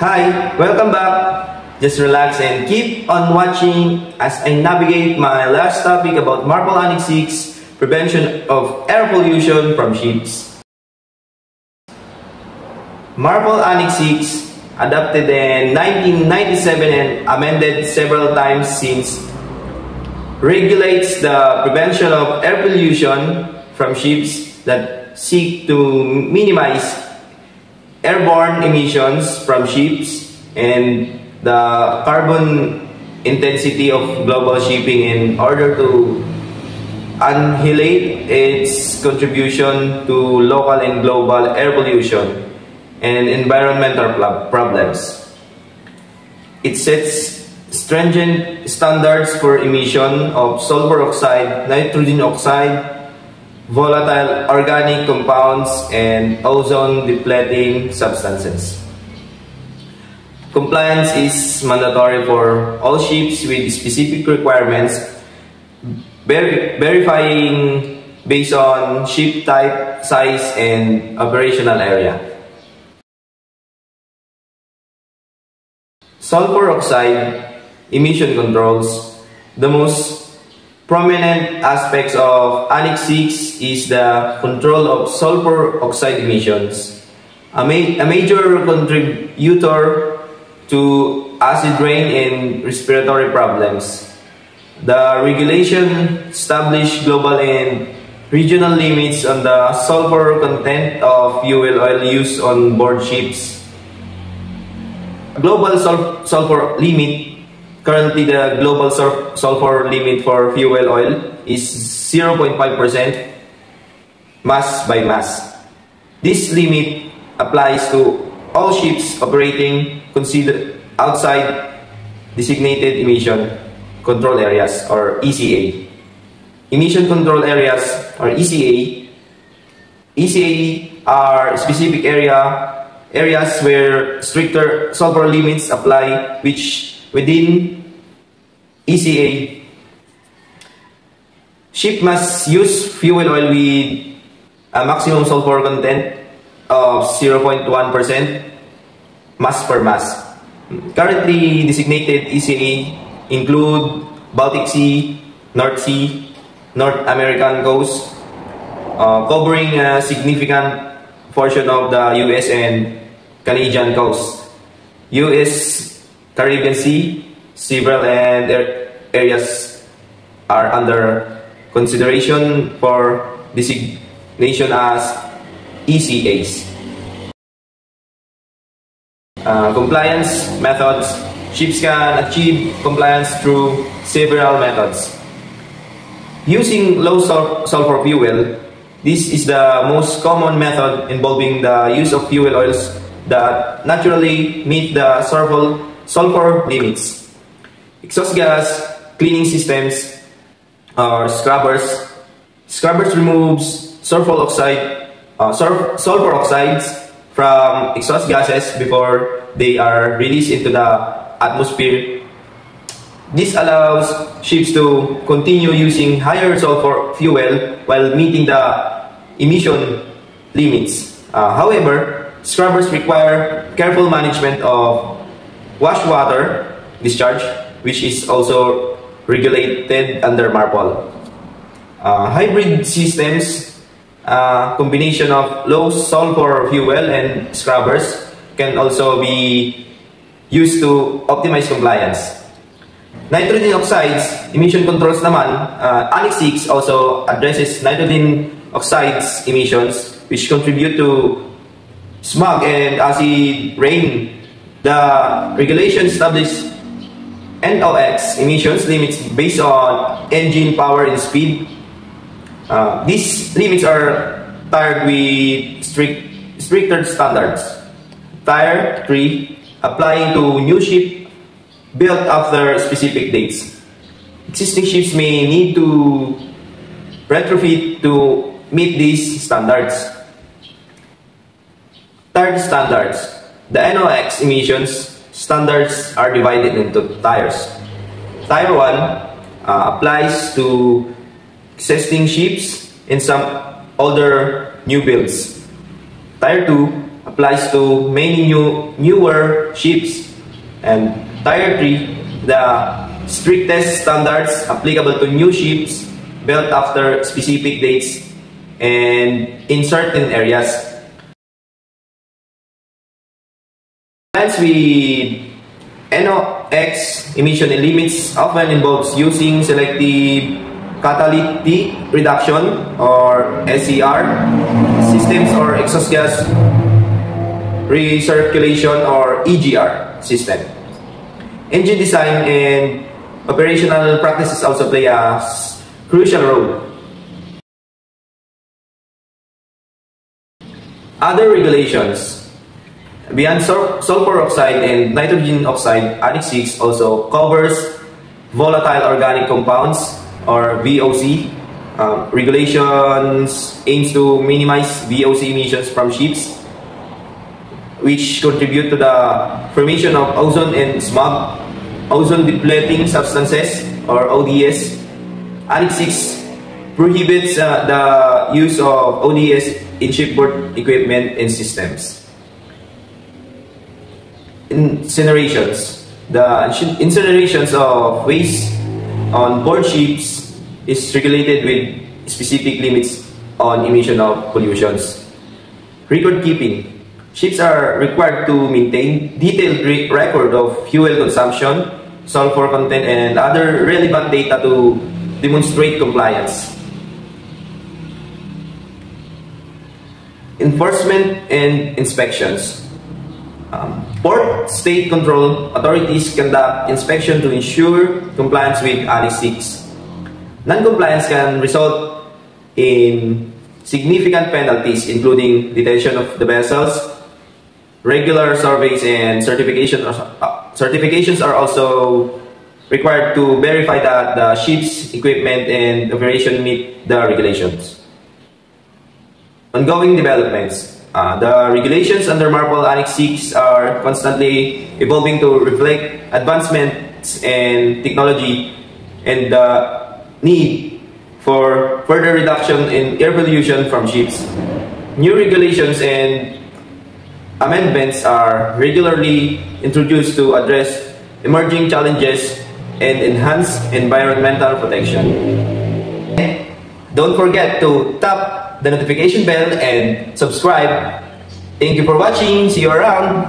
Hi, welcome back. Just relax and keep on watching as I navigate my last topic about MARPOL Annex VI, prevention of air pollution from ships. MARPOL Annex VI, adopted in 1997 and amended several times since, regulates the prevention of air pollution from ships that seek to minimize airborne emissions from ships and the carbon intensity of global shipping in order to annihilate its contribution to local and global air pollution and environmental problems. It sets stringent standards for emission of sulfur oxide, nitrogen oxide, volatile organic compounds, and ozone-depleting substances. Compliance is mandatory for all ships with specific requirements, verifying based on ship type, size, and operational area. Sulfur oxide emission controls. The most prominent aspects of Annex VI is the control of sulfur oxide emissions, a major contributor to acid rain and respiratory problems. The regulation established global and regional limits on the sulfur content of fuel oil used on board ships. Global sulfur limit. Currently, the global sulfur limit for fuel oil is 0.5% mass by mass. This limit applies to all ships operating considered outside designated emission control areas or ECA. Emission control areas or ECA. ECA are specific areas where stricter sulfur limits apply, which within ECA, ship must use fuel oil with a maximum sulfur content of 0.1% mass per mass. Currently designated ECA include Baltic Sea, North Sea, North American coast, covering a significant portion of the US and Canadian coast, US Caribbean Sea. Several areas are under consideration for designation as ECAs. Compliance methods. Ships can achieve compliance through several methods. Using low sulfur fuel, this is the most common method involving the use of fuel oils that naturally meet the sulfur limits. Exhaust gas cleaning systems or scrubbers. Scrubbers removes sulfur oxides from exhaust gases before they are released into the atmosphere. This allows ships to continue using higher sulfur fuel while meeting the emission limits. However, scrubbers require careful management of wash water discharge, which is also regulated under MARPOL. Hybrid systems, combination of low sulfur fuel and scrubbers can also be used to optimize compliance. Nitrogen oxides, emission controls naman, Annex VI also addresses nitrogen oxides emissions, which contribute to smog and acid rain. The regulation establishes NOx emissions limits based on engine power and speed. These limits are tied with stricter standards. Tier 3, applying to new ship built after specific dates. Existing ships may need to retrofit to meet these standards. Third standards. The NOx emissions standards are divided into tiers. Tier 1 applies to existing ships and some older new builds. Tier 2 applies to many newer ships. And Tier 3, the strictest standards applicable to new ships built after specific dates and in certain areas. Compliance with NOx emission limits often involves using selective catalytic reduction or SCR systems or exhaust gas recirculation or EGR system. Engine design and operational practices also play a crucial role. Other regulations. Beyond sulfur oxide and nitrogen oxide, Annex VI also covers volatile organic compounds or VOC. Regulations aims to minimize VOC emissions from ships, which contribute to the formation of ozone and smog, ozone depleting substances or ODS. Annex VI prohibits the use of ODS in shipboard equipment and systems. Incinerations. The incinerations of waste on board ships is regulated with specific limits on emission of pollutions. Record keeping. Ships are required to maintain detailed record of fuel consumption, sulfur content, and other relevant data to demonstrate compliance. Enforcement and inspections. Port state control authorities conduct inspection to ensure compliance with Annex VI. Non-compliance can result in significant penalties, including detention of the vessels. Regular surveys and certifications are also required to verify that the ship's equipment and operation meet the regulations. Ongoing developments. The regulations under MARPOL Annex VI are constantly evolving to reflect advancements in technology and the need for further reduction in air pollution from ships. New regulations and amendments are regularly introduced to address emerging challenges and enhance environmental protection. Don't forget to tap the notification bell and subscribe. Thank you for watching. See you around.